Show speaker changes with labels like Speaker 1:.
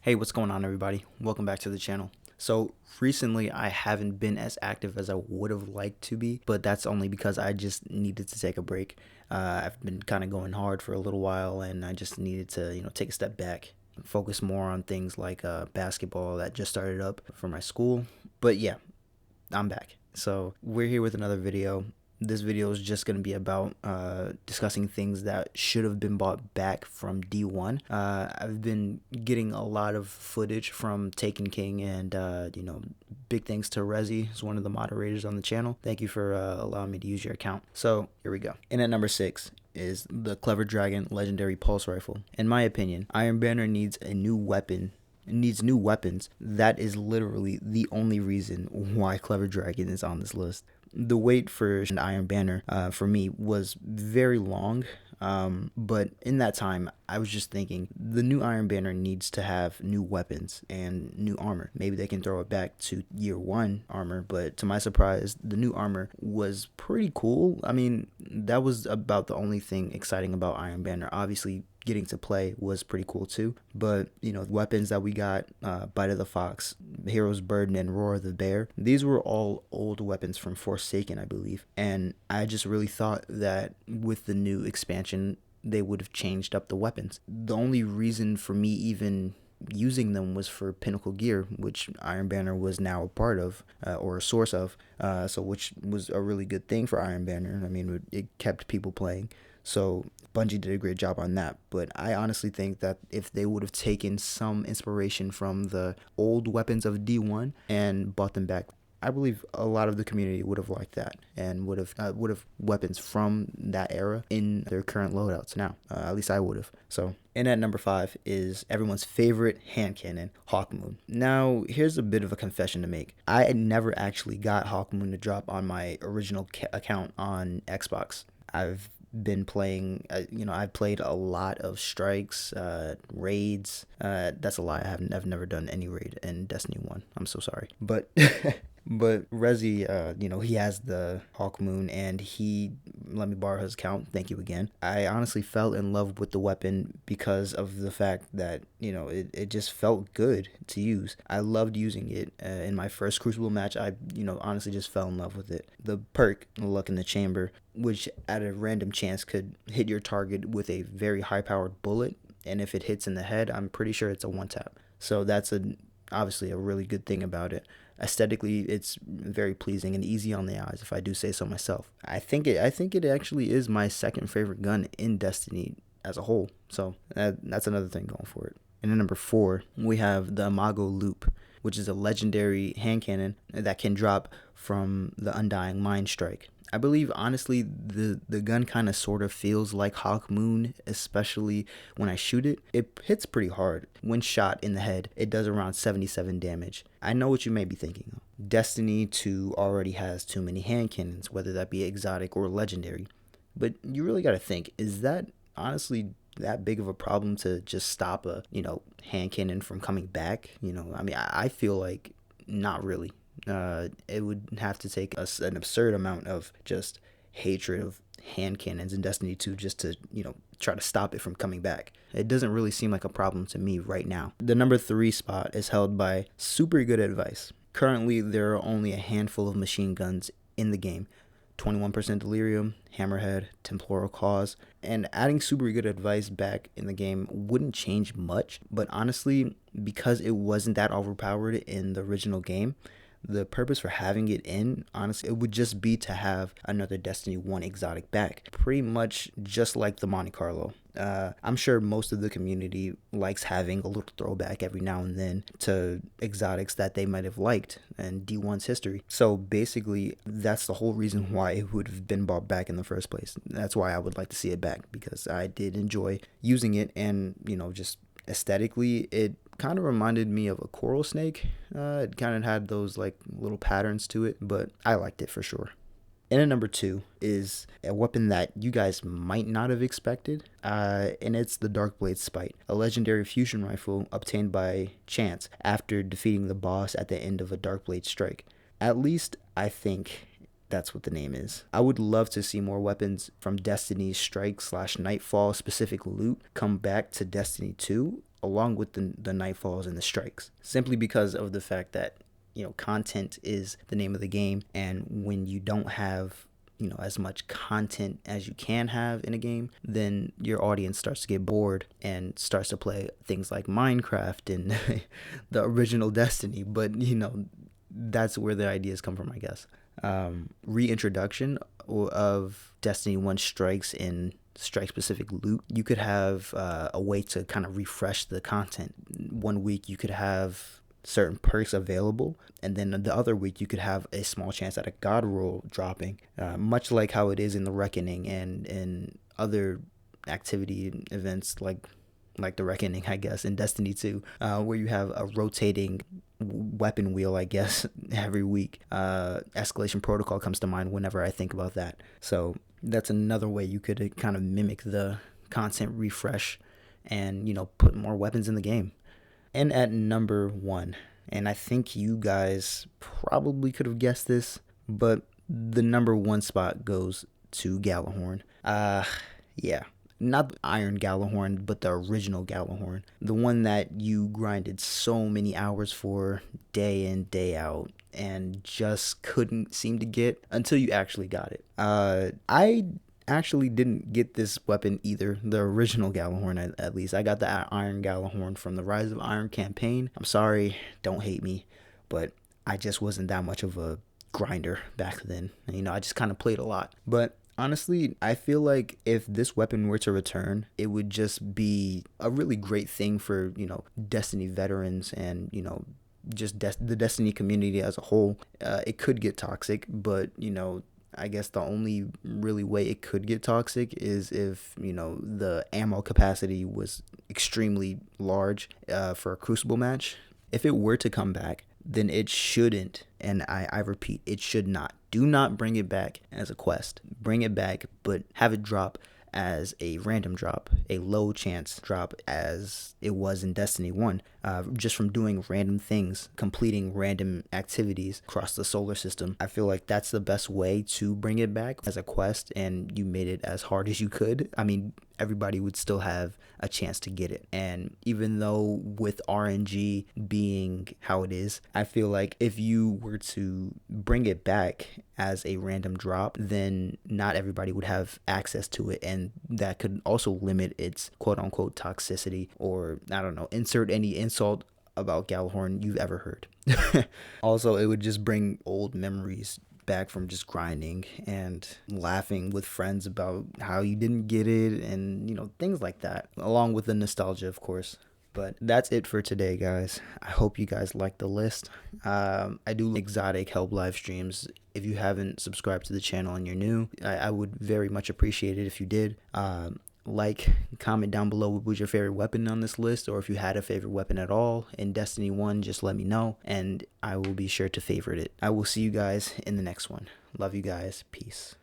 Speaker 1: Hey, what's going on, everybody? Welcome back to the channel. So recently I haven't been as active as I would have liked to be, but that's only because I just needed to take a break. I've been kind of going hard for a little while, and I just needed to, take a step back, focus more on things like basketball that just started up for my school. But yeah, I'm back. So we're here with another video. This video is just going to be about discussing things that should have been brought back from D1. I've been getting a lot of footage from Taken King, and big thanks to Rezi, who's one of the moderators on the channel. Thank you for allowing me to use your account. So here we go. And at number 6 is the Clever Dragon Legendary Pulse Rifle. In my opinion, Iron Banner needs a new weapon. It needs new weapons. That is literally the only reason why Clever Dragon is on this list. The wait for an Iron Banner for me was very long, but in that time I was just thinking the new Iron Banner needs to have new weapons and new armor. Maybe they can throw it back to year 1 armor, but to my surprise the new armor was pretty cool. I mean, that was about the only thing exciting about Iron Banner. Obviously getting to play was pretty cool too, but weapons that we got, Bite of the Fox, Hero's Burden, and Roar of the Bear, these were all old weapons from Forsaken, I believe, and I just really thought that with the new expansion they would have changed up the weapons. The only reason for me even using them was for Pinnacle Gear, which Iron Banner was now a part of, or a source of, so which was a really good thing for Iron Banner. I mean, it kept people playing. So Bungie did a great job on that, but I honestly think that if they would have taken some inspiration from the old weapons of D1 and brought them back, I believe a lot of the community would have liked that and would have weapons from that era in their current loadouts now. At least I would have. So, and at number 5 is everyone's favorite hand cannon, Hawkmoon. Now, here's a bit of a confession to make. I had never actually got Hawkmoon to drop on my original account on Xbox. I've been playing, I've played a lot of strikes, raids. That's a lie. I've never done any raid in Destiny 1. I'm so sorry. But but Rezi, he has the Hawkmoon, and he let me borrow his account. Thank you again. I honestly fell in love with the weapon because of the fact that, it just felt good to use. I loved using it. In my first Crucible match, I, honestly just fell in love with it. The perk, Luck in the Chamber, which at a random chance could hit your target with a very high-powered bullet, and if it hits in the head, I'm pretty sure it's a one-tap. So that's obviously a really good thing about it. Aesthetically, it's very pleasing and easy on the eyes, if I do say so myself. I think it actually is my second favorite gun in Destiny as a whole. So that's another thing going for it. And at number 4, we have the Imago Loop, which is a legendary hand cannon that can drop from the Undying Mind Strike. I believe, honestly, the gun kind of sort of feels like Hawkmoon, especially when I shoot it. It hits pretty hard. When shot in the head, it does around 77 damage. I know what you may be thinking. Destiny 2 already has too many hand cannons, whether that be exotic or legendary. But you really got to think, is that honestly that big of a problem to just stop a, hand cannon from coming back? I feel like not really. It would have to take us an absurd amount of just hatred of hand cannons in Destiny 2 just to, try to stop it from coming back. It doesn't really seem like a problem to me right now. The number 3 spot is held by Super Good Advice. Currently, there are only a handful of machine guns in the game. 21% Delirium, Hammerhead, Temporal Claws, and adding Super Good Advice back in the game wouldn't change much, but honestly, because it wasn't that overpowered in the original game, the purpose for having it in, honestly, it would just be to have another Destiny 1 exotic back. Pretty much just like the Monte Carlo. I'm sure most of the community likes having a little throwback every now and then to exotics that they might have liked in D1's history. So basically, that's the whole reason why it would have been brought back in the first place. That's why I would like to see it back, because I did enjoy using it, and, just aesthetically, it kind of reminded me of a coral snake. It kind of had those like little patterns to it, but I liked it for sure. And at number 2 is a weapon that you guys might not have expected, and it's the Darkblade Spite, a legendary fusion rifle obtained by chance after defeating the boss at the end of a Darkblade strike. At least I think that's what the name is. I would love to see more weapons from Destiny's Strike / Nightfall specific loot come back to Destiny 2. along with the nightfalls and the strikes, simply because of the fact that, content is the name of the game. And when you don't have, as much content as you can have in a game, then your audience starts to get bored and starts to play things like Minecraft and the original Destiny. But, that's where the ideas come from, I guess. Reintroduction of Destiny 1 strikes and strike specific loot. You could have a way to kind of refresh the content. One week you could have certain perks available, and then the other week you could have a small chance at a god roll dropping, much like how it is in the Reckoning and in other activity events like the Reckoning, I guess, in Destiny 2, where you have a rotating weapon wheel, I guess, every week. Escalation Protocol comes to mind whenever I think about that. So that's another way you could kind of mimic the content refresh and, put more weapons in the game. And at number 1, and I think you guys probably could have guessed this, but the number 1 spot goes to Gjallarhorn. Yeah. Not the Iron Gjallarhorn, but the original Gjallarhorn. The one that you grinded so many hours for day in, day out, and just couldn't seem to get until you actually got it. I actually didn't get this weapon either, the original Gjallarhorn at least. I got the Iron Gjallarhorn from the Rise of Iron campaign. I'm sorry, don't hate me, but I just wasn't that much of a grinder back then. I just kind of played a lot. But honestly, I feel like if this weapon were to return, it would just be a really great thing for, Destiny veterans and, just the Destiny community as a whole. It could get toxic, but, I guess the only really way it could get toxic is if, the ammo capacity was extremely large for a Crucible match. If it were to come back, then it shouldn't, and I repeat, it should not. Do not bring it back as a quest. Bring it back, but have it drop as a random drop, a low chance drop as it was in Destiny 1, just from doing random things, completing random activities across the solar system. I feel like that's the best way to bring it back as a quest, and you made it as hard as you could. I mean, everybody would still have a chance to get it. And even though with RNG being how it is, I feel like if you were to bring it back as a random drop, then not everybody would have access to it, and that could also limit its quote unquote toxicity, or I don't know, insert any insult about Gjallarhorn you've ever heard. Also, it would just bring old memories back from just grinding and laughing with friends about how you didn't get it, and things like that, along with the nostalgia, of course. But that's it for today, guys. I hope you guys like the list. I do exotic help live streams. If you haven't subscribed to the channel and you're new, I would very much appreciate it if you did. Comment down below what was your favorite weapon on this list, or if you had a favorite weapon at all in Destiny 1, just let me know, and I will be sure to favorite it. I will see you guys in the next one. Love you guys. Peace.